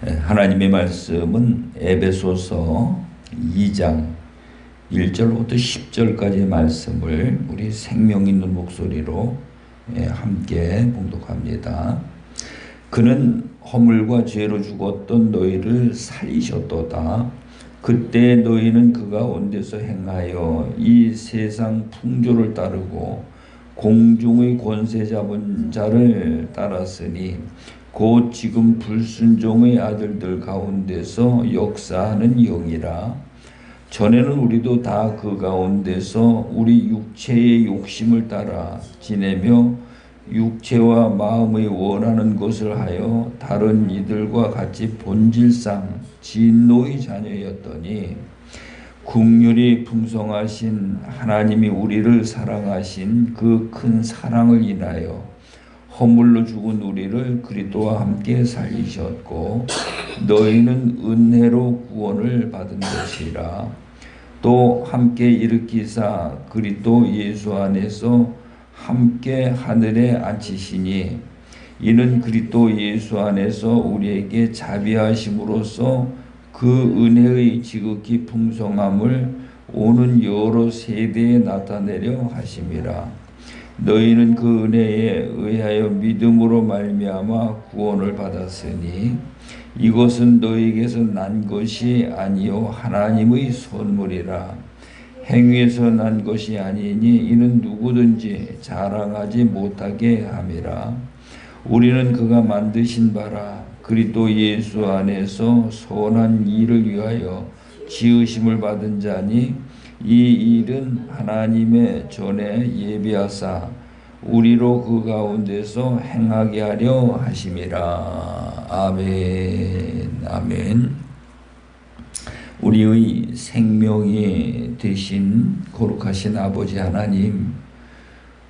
하나님의 말씀은 에베소서 2장 1절부터 10절까지의 말씀을 우리 생명 있는 목소리로 함께 봉독합니다. 그는 허물과 죄로 죽었던 너희를 살리셨도다. 그때 너희는 그 가운데서 행하여 이 세상 풍조를 따르고 공중의 권세 잡은 자를 따랐으니 곧 지금 불순종의 아들들 가운데서 역사하는 영이라. 전에는 우리도 다 그 가운데서 우리 육체의 욕심을 따라 지내며 육체와 마음의 원하는 것을 하여 다른 이들과 같이 본질상 진노의 자녀였더니 긍휼이 풍성하신 하나님이 우리를 사랑하신 그 큰 사랑을 인하여 허물로 죽은 우리를 그리스도와 함께 살리셨고 너희는 은혜로 구원을 받은 것이라. 또 함께 일으키사 그리스도 예수 안에서 함께 하늘에 앉히시니 이는 그리스도 예수 안에서 우리에게 자비하심으로써 그 은혜의 지극히 풍성함을 오는 여러 세대에 나타내려 하심이라. 너희는 그 은혜에 의하여 믿음으로 말미암아 구원을 받았으니 이것은 너희에게서 난 것이 아니요 하나님의 선물이라. 행위에서 난 것이 아니니 이는 누구든지 자랑하지 못하게 함이라. 우리는 그가 만드신 바라 그리스도 예수 안에서 선한 일을 위하여 지으심을 받은 자니 이 일은 하나님의 전에 예비하사 우리로 그 가운데서 행하게 하려 하심이라. 아멘. 아멘. 우리의 생명이 되신 거룩하신 아버지 하나님,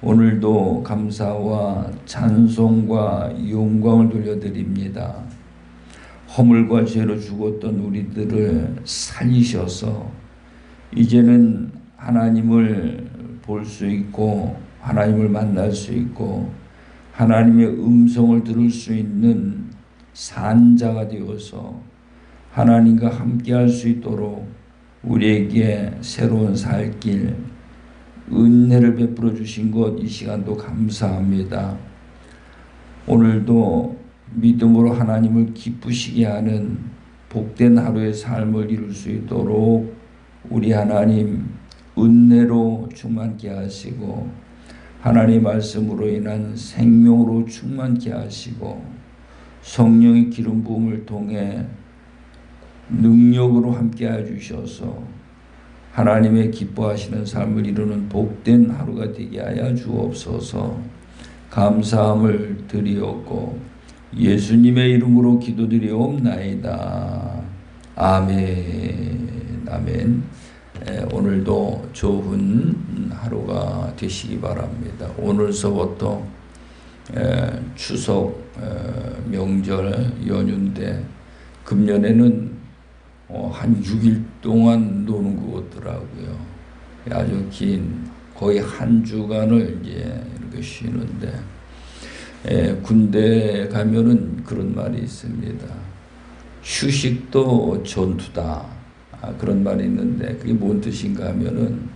오늘도 감사와 찬송과 영광을 돌려드립니다. 허물과 죄로 죽었던 우리들을 살리셔서 이제는 하나님을 볼 수 있고 하나님을 만날 수 있고 하나님의 음성을 들을 수 있는 산자가 되어서 하나님과 함께 할 수 있도록 우리에게 새로운 살 길 은혜를 베풀어 주신 것 이 시간도 감사합니다. 오늘도 믿음으로 하나님을 기쁘시게 하는 복된 하루의 삶을 이룰 수 있도록 우리 하나님 은혜로 충만케 하시고 하나님의 말씀으로 인한 생명으로 충만케 하시고 성령의 기름 부음을 통해 능력으로 함께 해주셔서 하나님의 기뻐하시는 삶을 이루는 복된 하루가 되게 하여 주옵소서. 감사함을 드리옵고 예수님의 이름으로 기도드리옵나이다. 아멘. 아멘. 오늘도 좋은 하루가 되시기 바랍니다. 오늘서부터 추석 명절 연휴인데 금년에는 한 6일 동안 노는 것 같더라고요. 아주 긴 거의 한 주간을 이제 이렇게 쉬는데 군대 가면은 그런 말이 있습니다. 휴식도 전투다. 그런 말이 있는데 그게 뭔 뜻인가 하면은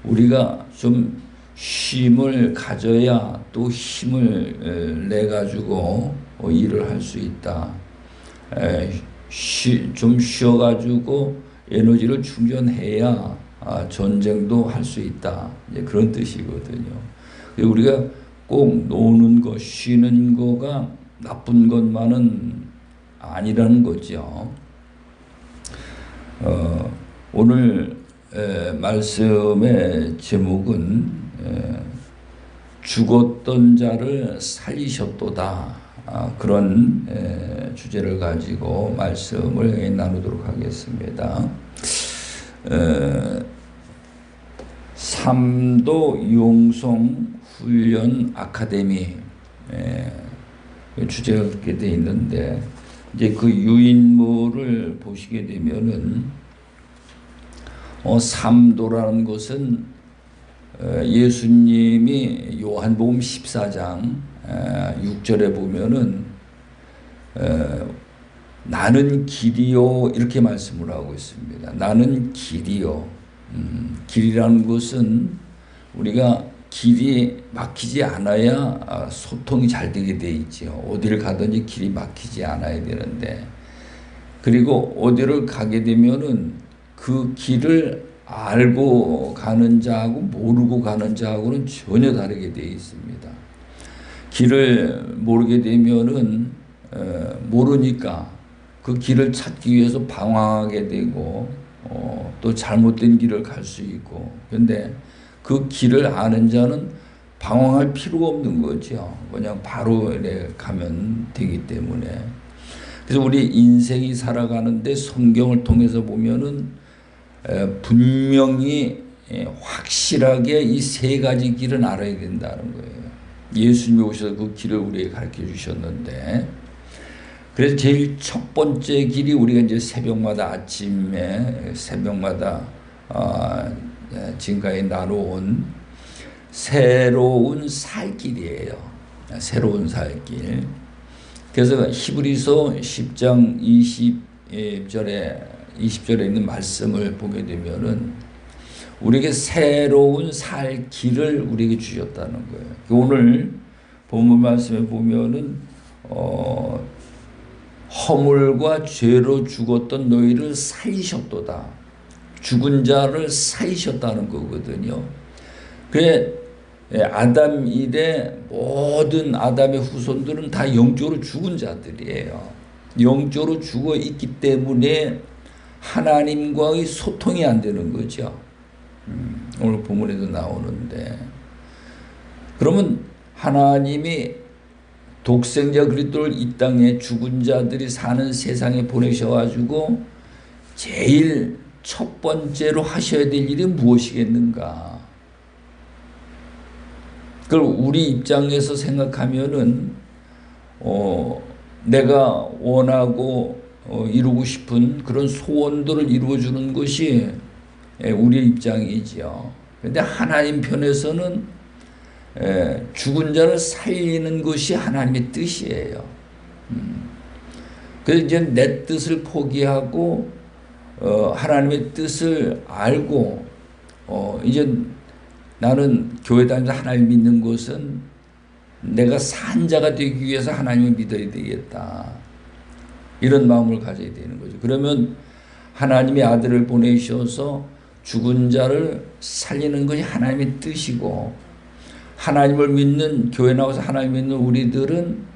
우리가 좀 쉼을 가져야 또 힘을 내 가지고 일을 할 수 있다. 좀 쉬어가지고 에너지를 충전해야 전쟁도 할 수 있다. 이제 그런 뜻이거든요. 우리가 꼭 노는 거, 쉬는 거가 나쁜 것만은 아니라는 거죠. 오늘 말씀의 제목은 죽었던 자를 살리셨도다. 그런 주제를 가지고 말씀을 나누도록 하겠습니다. 삼도 용성 훈련 아카데미 주제가 그렇게 되어 있는데 이제 그 유인물을 보시게 되면은 삼도라는 것은 예수님이 요한복음 14장 6절에 보면은 나는 길이요 이렇게 말씀을 하고 있습니다. 나는 길이요. 길이라는 것은 우리가 길이 막히지 않아야 소통이 잘 되게 돼 있죠. 어디를 가든지 길이 막히지 않아야 되는데, 그리고 어디를 가게 되면은 그 길을 알고 가는 자하고 모르고 가는 자하고는 전혀 다르게 되어 있습니다. 길을 모르게 되면은 모르니까 그 길을 찾기 위해서 방황하게 되고 또 잘못된 길을 갈 수 있고, 그런데 그 길을 아는 자는 방황할 필요가 없는 거죠. 그냥 바로 가면 되기 때문에. 그래서 우리 인생이 살아가는데 성경을 통해서 보면은 분명히 확실하게 이 세 가지 길은 알아야 된다는 거예요. 예수님이 오셔서 그 길을 우리에게 가르쳐 주셨는데, 그래서 제일 첫 번째 길이 우리가 이제 새벽마다 아침에 새벽마다 지금까지 나눠온 새로운 살 길이에요. 새로운 살 길. 그래서 히브리서 10장 20절에 있는 말씀을 보게 되면은 우리에게 새로운 살 길을 우리에게 주셨다는 거예요. 오늘 본문 말씀에 보면은 허물과 죄로 죽었던 너희를 살리셨도다. 죽은 자를 살리셨다는 거거든요. 그래 아담 이래 모든 아담의 후손들은 다 영적으로 죽은 자들이에요. 영적으로 죽어 있기 때문에 하나님과의 소통이 안 되는 거죠. 오늘 본문에도 나오는데, 그러면 하나님이 독생자 그리스도를 이 땅에 죽은 자들이 사는 세상에 보내셔가지고 제일 첫 번째로 하셔야 될 일이 무엇이겠는가? 그걸 우리 입장에서 생각하면은 내가 원하고 이루고 싶은 그런 소원들을 이루어주는 것이 우리의 입장이지요. 그런데 하나님 편에서는 죽은 자를 살리는 것이 하나님의 뜻이에요. 그래서 이제 내 뜻을 포기하고 하나님의 뜻을 알고 이제 나는 교회 다니면서 하나님 믿는 것은 내가 산 자가 되기 위해서 하나님을 믿어야 되겠다. 이런 마음을 가져야 되는 거죠. 그러면 하나님의 아들을 보내셔서 죽은 자를 살리는 것이 하나님의 뜻이고, 하나님을 믿는 교회 나와서 하나님 믿는 우리들은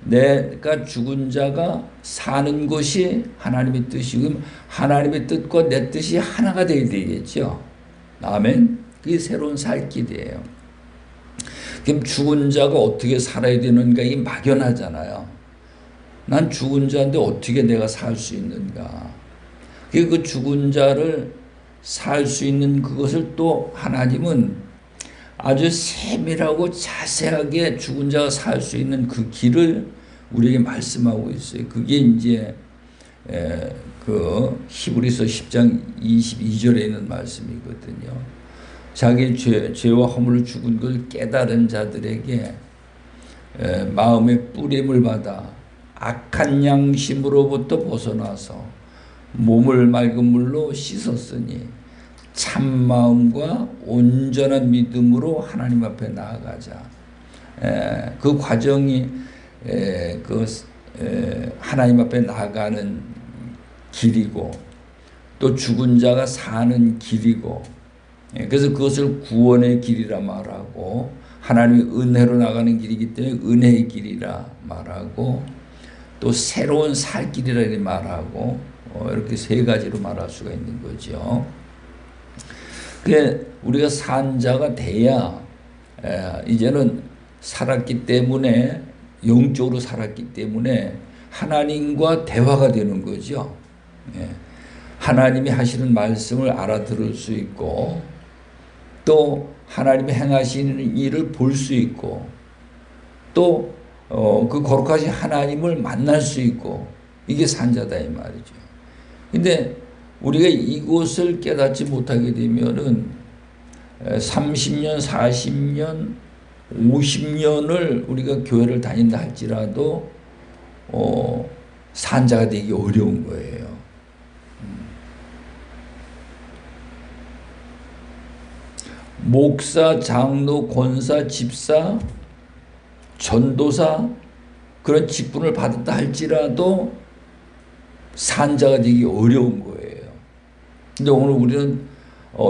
내가 죽은 자가 사는 것이 하나님의 뜻이고, 하나님의 뜻과 내 뜻이 하나가 되어야 되겠죠. 아멘. 그게 새로운 살 길이에요. 그럼 죽은 자가 어떻게 살아야 되는가, 이 막연하잖아요. 난 죽은 자인데 어떻게 내가 살 수 있는가. 그 죽은 자를 살 수 있는 그것을 또 하나님은 아주 세밀하고 자세하게 죽은 자가 살 수 있는 그 길을 우리에게 말씀하고 있어요. 그게 이제 그 히브리서 10장 22절에 있는 말씀이거든요. 자기 죄와 허물을 죽은 걸 깨달은 자들에게 마음의 뿌림을 받아 악한 양심으로부터 벗어나서 몸을 맑은 물로 씻었으니 참마음과 온전한 믿음으로 하나님 앞에 나아가자. 그 과정이 하나님 앞에 나아가는 길이고, 또 죽은 자가 사는 길이고, 그래서 그것을 구원의 길이라 말하고, 하나님의 은혜로 나가는 길이기 때문에 은혜의 길이라 말하고, 또 새로운 살 길이라 말하고, 이렇게 세 가지로 말할 수가 있는 거죠. 우리가 산 자가 돼야 이제는 살았기 때문에, 영적으로 살았기 때문에 하나님과 대화가 되는 거죠. 하나님이 하시는 말씀을 알아들을 수 있고, 또 하나님이 행하시는 일을 볼 수 있고, 또 그 거룩하신 하나님을 만날 수 있고, 이게 산자다 이 말이죠. 근데 우리가 이곳을 깨닫지 못하게 되면은 30년, 40년, 50년을 우리가 교회를 다닌다 할지라도 산자가 되기 어려운 거예요. 목사, 장로, 권사, 집사, 전도사 그런 직분을 받았다 할지라도 산자가 되기 어려운 거예요. 근데 오늘 우리는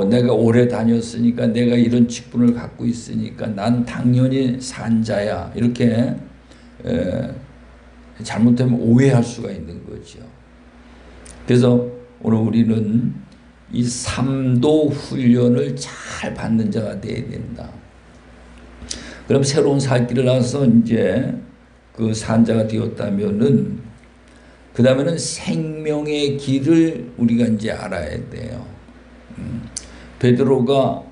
내가 오래 다녔으니까 내가 이런 직분을 갖고 있으니까 난 당연히 산자야 이렇게 잘못하면 오해할 수가 있는 거죠. 그래서 오늘 우리는 이 삼도 훈련을 잘 받는 자가 되어야 된다. 그럼 새로운 살 길을 나서 이제 그 산자가 되었다면은 그 다음에는 생명의 길을 우리가 이제 알아야 돼요. 베드로가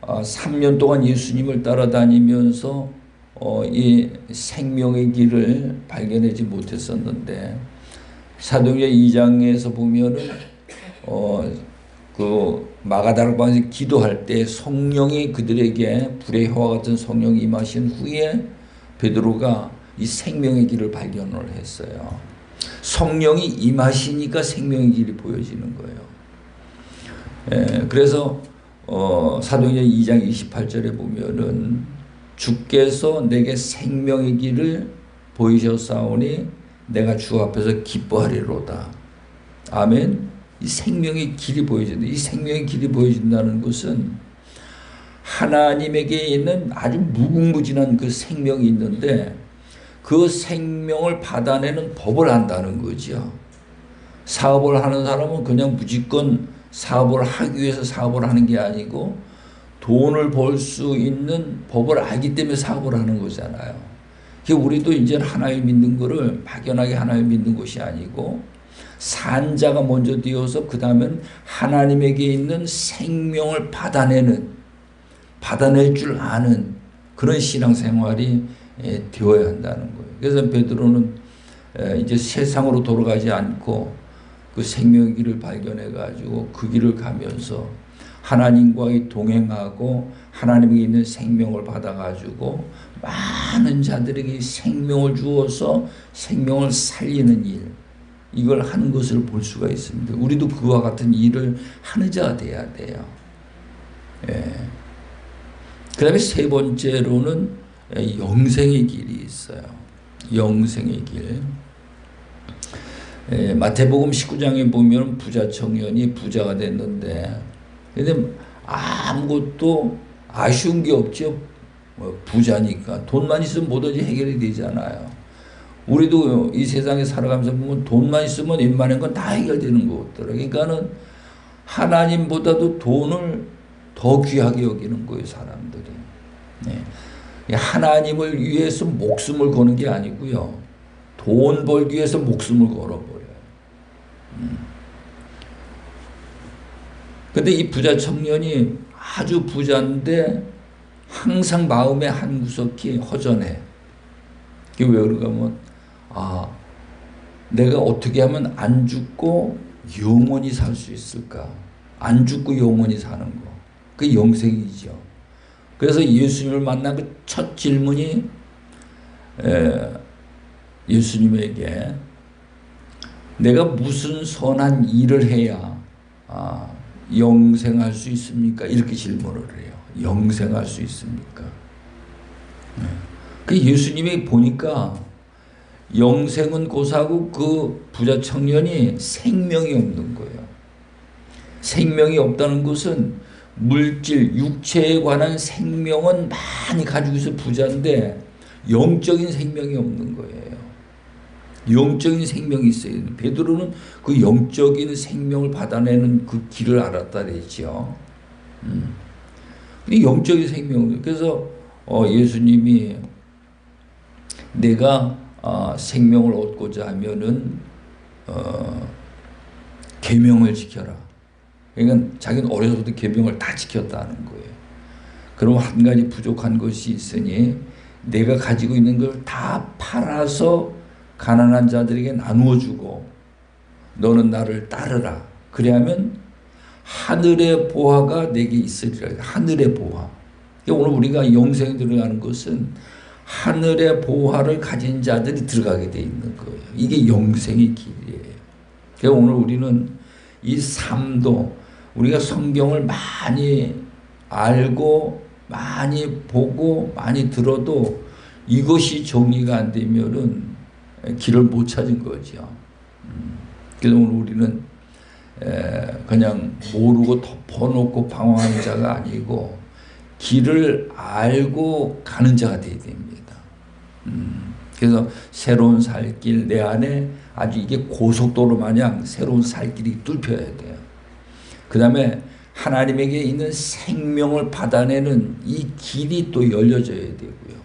3년 동안 예수님을 따라다니면서 이 생명의 길을 발견하지 못했었는데 사도행전 2장에서 보면은 그 마가다락방에서 기도할 때 성령이 그들에게 불의 혀와 같은 성령이 임하신 후에 베드로가 이 생명의 길을 발견을 했어요. 성령이 임하시니까 생명의 길이 보여지는 거예요. 그래서 사도행전 2장 28절에 보면은 주께서 내게 생명의 길을 보이셨사오니 내가 주 앞에서 기뻐하리로다. 아멘. 이 생명의 길이 보여진다. 이 생명의 길이 보여진다는 것은 하나님에게 있는 아주 무궁무진한 그 생명이 있는데 그 생명을 받아내는 법을 안다는 거죠. 사업을 하는 사람은 그냥 무조건 사업을 하기 위해서 사업을 하는 게 아니고 돈을 벌 수 있는 법을 알기 때문에 사업을 하는 거잖아요. 우리도 이제 하나님 믿는 거를 막연하게 하나님 믿는 것이 아니고 산자가 먼저 되어서 그 다음엔 하나님에게 있는 생명을 받아낼 줄 아는 그런 신앙생활이 되어야 한다는 거예요. 그래서 베드로는 이제 세상으로 돌아가지 않고 그 생명의 길을 발견해 가지고 그 길을 가면서 하나님과의 동행하고 하나님에게 있는 생명을 받아 가지고 많은 자들에게 생명을 주어서 생명을 살리는 일, 이걸 하는 것을 볼 수가 있습니다. 우리도 그와 같은 일을 하는 자가 돼야 돼요. 그 다음에 세 번째로는 영생의 길이 있어요. 영생의 길. 마태복음 19장에 보면 부자 청년이 부자가 됐는데 근데 아무것도 아쉬운 게 없죠. 부자니까 돈만 있으면 뭐든지 해결이 되잖아요. 우리도 이 세상에 살아가면서 보면 돈만 있으면 웬만한 건 다 해결되는 것더라고요. 그러니까는 하나님보다도 돈을 더 귀하게 여기는 거예요, 사람들이. 하나님을 위해서 목숨을 거는 게 아니고요. 돈 벌기 위해서 목숨을 걸어버려요. 근데 이 부자 청년이 아주 부자인데 항상 마음의 한 구석이 허전해. 그게 왜 그런가 하면 내가 어떻게 하면 안 죽고 영원히 살 수 있을까? 안 죽고 영원히 사는 거. 그게 영생이죠. 그래서 예수님을 만난 그 첫 질문이 예수님에게 내가 무슨 선한 일을 해야 영생할 수 있습니까? 이렇게 질문을 해요. 영생할 수 있습니까? 그 예수님이 보니까 영생은 고사하고 그 부자 청년이 생명이 없는 거예요. 생명이 없다는 것은 물질, 육체에 관한 생명은 많이 가지고 있어 부자인데 영적인 생명이 없는 거예요. 영적인 생명이 있어요. 베드로는 그 영적인 생명을 받아내는 그 길을 알았다 그랬죠. 영적인 생명. 그래서 예수님이 내가 생명을 얻고자 하면은 계명을 지켜라. 그러니까 자기는 어려서부터 계명을 다 지켰다는 거예요. 그럼 한 가지 부족한 것이 있으니 내가 가지고 있는 걸 다 팔아서 가난한 자들에게 나누어 주고 너는 나를 따르라. 그래야면 하늘의 보화가 내게 있으리라. 하늘의 보화. 오늘 우리가 영생에 들어가는 것은 하늘의 보화를 가진 자들이 들어가게 돼 있는 거예요. 이게 영생의 길이에요. 그래서 오늘 우리는 이 삶도 우리가 성경을 많이 알고 많이 보고 많이 들어도 이것이 정리가 안 되면은 길을 못 찾은 거죠. 그래서 오늘 우리는 그냥 모르고 덮어놓고 방황하는 자가 아니고 길을 알고 가는 자가 되어야 됩니다. 그래서 새로운 살길 내 안에 아주 이게 고속도로 마냥 새로운 살길이 뚫혀야 돼요. 그 다음에 하나님에게 있는 생명을 받아내는 이 길이 또 열려져야 되고요.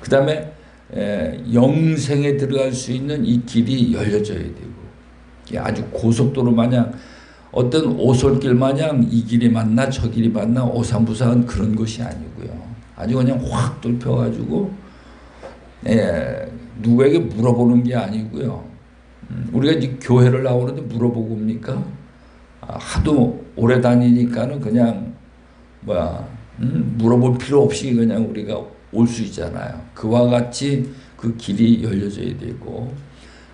그 다음에 영생에 들어갈 수 있는 이 길이 열려져야 되고, 아주 고속도로 마냥 어떤 오솔길 마냥 이 길이 맞나 저 길이 맞나 오삼부사한 그런 것이 아니고요. 아주 그냥 확 뚫혀가지고 누구에게 물어보는 게 아니고요. 우리가 이제 교회를 나오는데 물어보고 옵니까? 하도 오래 다니니까는 그냥 물어볼 필요 없이 그냥 우리가 올 수 있잖아요. 그와 같이 그 길이 열려져야 되고,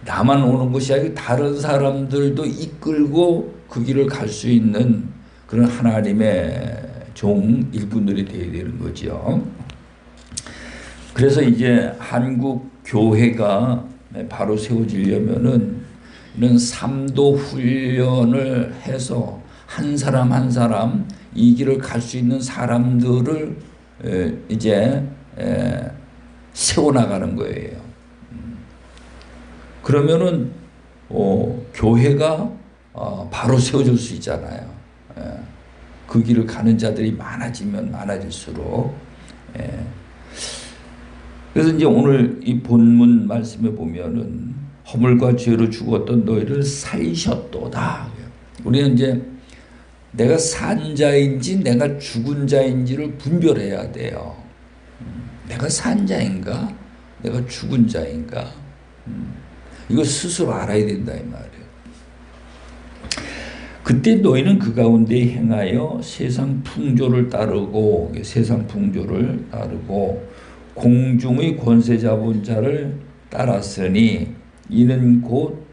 나만 오는 것이 아니고 다른 사람들도 이끌고 그 길을 갈 수 있는 그런 하나님의 종 일꾼들이 되어야 되는 거죠. 그래서 이제 한국 교회가 바로 세워지려면은 이런 삼도 훈련을 해서 한 사람 한 사람 이 길을 갈 수 있는 사람들을 이제 세워나가는 거예요. 그러면은 교회가 바로 세워질 수 있잖아요. 그 길을 가는 자들이 많아지면 많아질수록. 그래서 이제 오늘 이 본문 말씀에 보면은 허물과 죄로 죽었던 너희를 살리셨도다. 우리는 이제 내가 산 자인지 내가 죽은 자인지를 분별해야 돼요. 내가 산 자인가? 내가 죽은 자인가? 이거 스스로 알아야 된다 이 말이에요. 그때 너희는 그 가운데 행하여 세상 풍조를 따르고 공중의 권세 잡은 자를 따랐으니 이는 곧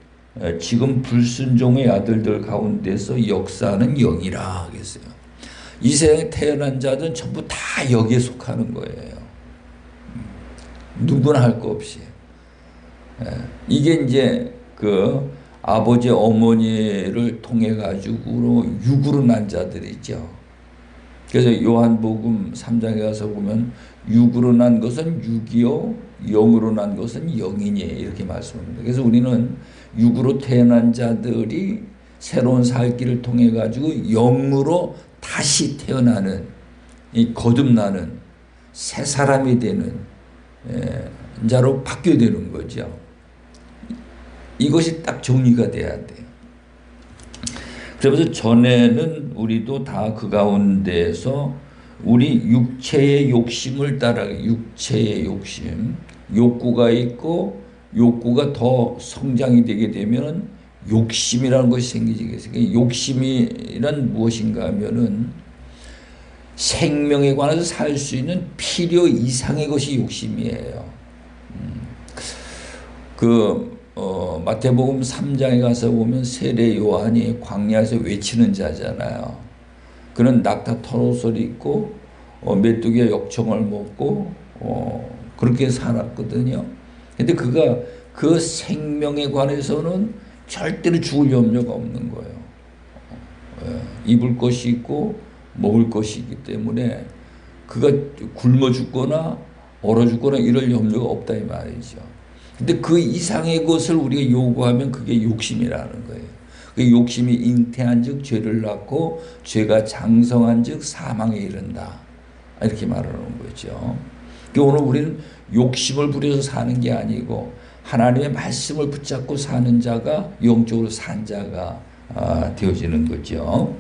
지금 불순종의 아들들 가운데서 역사하는 영이라 하겠어요. 이 세상에 태어난 자들은 전부 다 여기에 속하는 거예요. 누구나 할 거 없이. 이게 이제 그 아버지 어머니를 통해 가지고 육으로 난 자들이죠. 그래서 요한복음 3장에 가서 보면 육으로 난 것은 육이요 영으로 난 것은 영이니 이렇게 말씀합니다. 그래서 우리는 육으로 태어난 자들이 새로운 살기를 통해 가지고 영으로 다시 태어나는 이 거듭나는 새 사람이 되는 자로 바뀌어야 되는 거죠. 이것이 딱 정리가 돼야 돼요. 그래서 전에는 우리도 다 그 가운데서 우리 육체의 욕심을 따라 육체의 욕심, 욕구가 있고 욕구가 더 성장이 되게 되면 욕심이라는 것이 생기겠어요. 욕심이란 무엇인가 하면은 생명에 관해서 살 수 있는 필요 이상의 것이 욕심이에요. 마태복음 3장에 가서 보면 세례 요한이 광야에서 외치는 자잖아요. 그는 낙타 털옷을 입고 메뚜기의 역청을 먹고 그렇게 살았거든요. 근데 그가 그 생명에 관해서는 절대로 죽을 염려가 없는 거예요. 입을 것이 있고 먹을 것이 있기 때문에 그가 굶어 죽거나 얼어 죽거나 이럴 염려가 없다 이 말이죠. 근데 그 이상의 것을 우리가 요구하면 그게 욕심이라는 거예요. 그 욕심이 잉태한 즉 죄를 낳고 죄가 장성한 즉 사망에 이른다. 이렇게 말하는 거죠. 오늘 우리는 욕심을 부려서 사는 게 아니고 하나님의 말씀을 붙잡고 사는 자가 영적으로 산 자가 되어지는 거죠.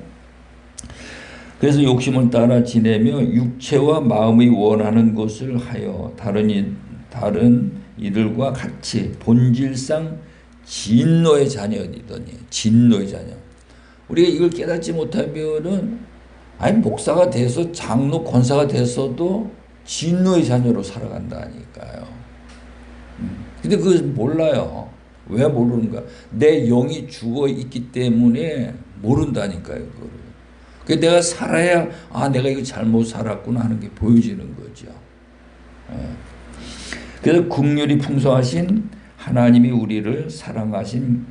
그래서 욕심을 따라 지내며 육체와 마음이 원하는 것을 하여 다른 이들과 같이 본질상 진노의 자녀이더니 진노의 자녀. 우리가 이걸 깨닫지 못하면은 목사가 돼서 장로 권사가 돼서도 진노의 자녀로 살아간다니까요. 근데 그걸 몰라요. 왜 모르는가? 내 영이 죽어 있기 때문에 모른다니까요. 그거를. 그 내가 살아야 내가 이거 잘못 살았구나 하는 게 보여지는 거죠. 그래서 긍휼이 풍성하신 하나님이 우리를 사랑하신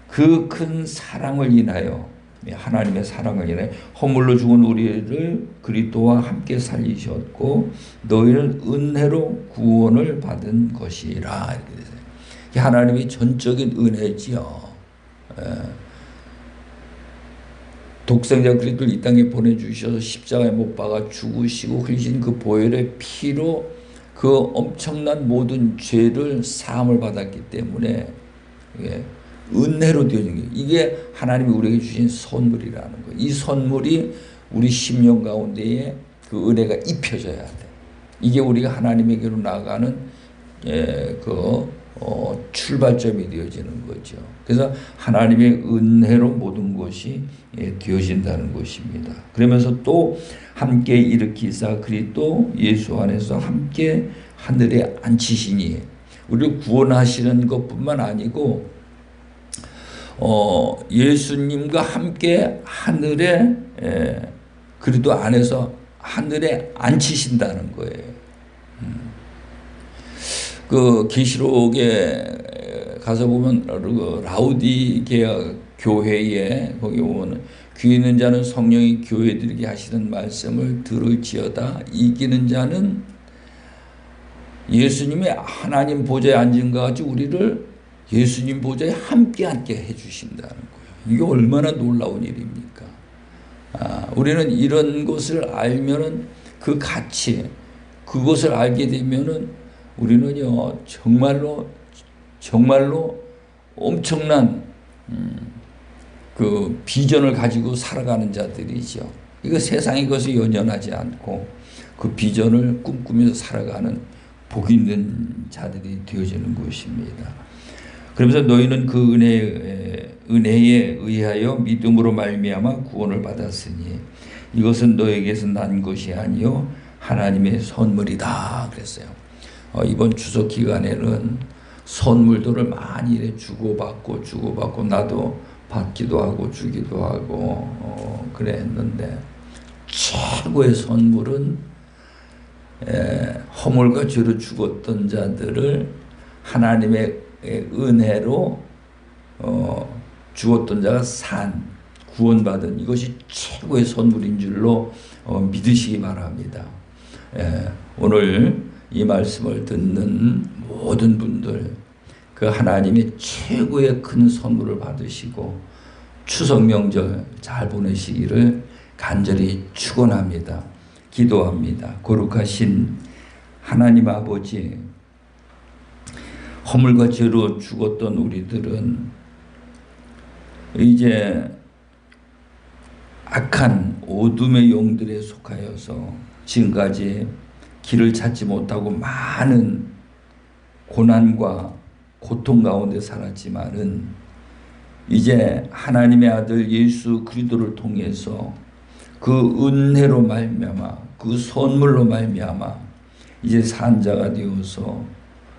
그 큰 사랑을 인하여, 하나님의 사랑을 인하여 허물로 죽은 우리를 그리스도와 함께 살리셨고 너희는 은혜로 구원을 받은 것이라. 이렇게 되세요. 하나님의 전적인 은혜지요. 독생자 그리스도를 이 땅에 보내주셔서 십자가에 못 박아 죽으시고 흘리신 그 보혈의 피로 그 엄청난 모든 죄를 사함을 받았기 때문에 은혜로 되어진 게, 이게 하나님이 우리에게 주신 선물이라는 거예요. 이 선물이 우리 심령 가운데에 그 은혜가 입혀져야 돼. 이게 우리가 하나님에게로 나아가는 출발점이 되어지는 거죠. 그래서 하나님의 은혜로 모든 것이 되어진다는 것입니다. 그러면서 또 함께 일으키사 그리스도 예수 안에서 함께 하늘에 앉히시니, 우리를 구원하시는 것뿐만 아니고 예수님과 함께 하늘에 그리스도 안에서 하늘에 앉히신다는 거예요. 그 계시록에 가서 보면 라우디게아 교회에 거기 보면 귀 있는 자는 성령이 교회들에게 하시는 말씀을 들을지어다. 이기는 자는 예수님의 하나님 보좌에 앉은 것 같이 우리를 예수님 보좌에 함께 앉게 해주신다는 거예요. 이게 얼마나 놀라운 일입니까? 우리는 이런 것을 알면은 그 가치, 그것을 알게 되면은 우리는요 정말로 엄청난 그 비전을 가지고 살아가는 자들이죠. 이거 세상의 것에 연연하지 않고 그 비전을 꿈꾸면서 살아가는 복 있는 자들이 되어지는 것입니다. 그러면서 너희는 그 은혜에 의하여 믿음으로 말미암아 구원을 받았으니 이것은 너에게서 난 것이 아니요 하나님의 선물이다 그랬어요. 이번 추석 기간에는 선물들을 많이 주고받고 나도 받기도 하고 주기도 하고 그래 했는데, 최고의 선물은 허물과 죄로 죽었던 자들을 하나님의 은혜로 죽었던 자가 구원받은, 이것이 최고의 선물인 줄로 믿으시기 바랍니다. 오늘 이 말씀을 듣는 모든 분들 그 하나님의 최고의 큰 선물을 받으시고 추석 명절 잘 보내시기를 간절히 축원합니다. 기도합니다. 거룩하신 하나님 아버지, 허물과 죄로 죽었던 우리들은 이제 악한 어둠의 영들에 속하여서 지금까지 길을 찾지 못하고 많은 고난과 고통 가운데 살았지만은 이제 하나님의 아들 예수 그리스도를 통해서 그 은혜로 말미암아 그 선물로 말미암아 이제 산 자가 되어서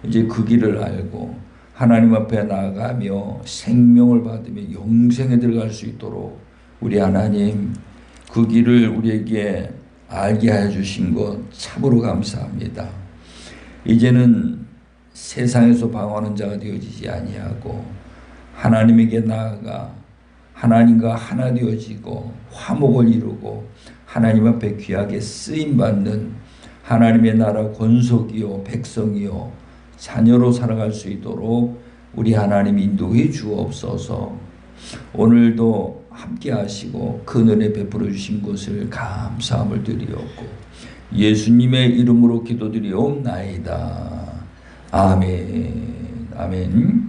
이제 그 길을 알고 하나님 앞에 나아가며 생명을 받으며 영생에 들어갈 수 있도록 우리 하나님 그 길을 우리에게 알게 해 주신 것 참으로 감사합니다. 이제는 세상에서 방황하는 자가 되어지지 아니하고 하나님에게 나아가 하나님과 하나 되어지고 화목을 이루고 하나님 앞에 귀하게 쓰임받는 하나님의 나라 권속이요 백성이요 자녀로 살아갈 수 있도록 우리 하나님 인도해 주옵소서. 오늘도 함께 하시고 그 은혜 베풀어 주신 것을 감사함을 드리옵고 예수님의 이름으로 기도드리옵나이다. 아멘. 아멘.